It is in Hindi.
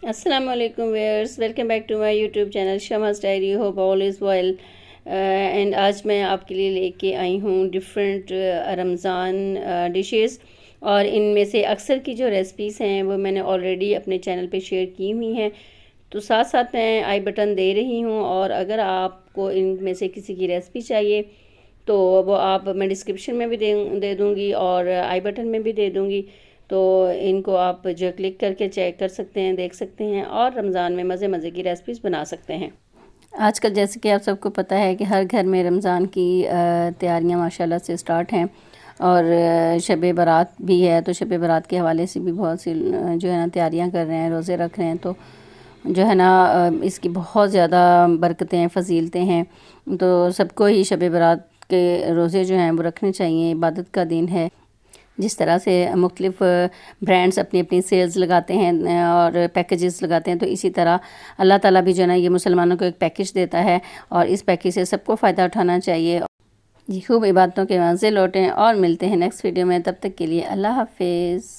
अस्सलाम वालेकुम viewers, welcome back to my YouTube channel Shamas diary. Hope all is well. And आज मैं आपके लिए लेके आई हूँ डिफरेंट रमज़ान डिशेस, और इनमें से अक्सर की जो रेसिपीज़ हैं वो मैंने ऑलरेडी अपने चैनल पे शेयर की हुई हैं, तो साथ साथ मैं आई बटन दे रही हूँ। और अगर आपको इनमें से किसी की रेसिपी चाहिए तो वो आप मैं डिस्क्रिप्शन में भी दे दूँगी और आई बटन में भी दे दूँगी। तो इनको आप जो क्लिक करके चेक कर सकते हैं, देख सकते हैं और रमज़ान में मज़े मज़े की रेसिपीज़ बना सकते हैं। आजकल जैसे कि आप सबको पता है कि हर घर में रमज़ान की तैयारियां माशाल्लाह से स्टार्ट हैं, और शब बारात भी है, तो शब बारात के हवाले से भी बहुत सी जो है ना तैयारियां कर रहे हैं, रोज़े रख रहे हैं। तो जो है ना इसकी बहुत ज़्यादा बरकतें फ़जीलतें हैं, तो सबको ही शब बारात के रोज़े जो हैं वो रखने चाहिए। इबादत का दिन है। जिस तरह से मुख्तलिफ़ ब्रांड्स अपनी अपनी सेल्स लगाते हैं और पैकेजेस लगाते हैं, तो इसी तरह अल्लाह ताला भी जो है ना ये मुसलमानों को एक पैकेज देता है, और इस पैकेज से सबको फ़ायदा उठाना चाहिए। जी, खूब इबादतों के मज़े लौटें और मिलते हैं नेक्स्ट वीडियो में। तब तक के लिए अल्लाह हाफिज़।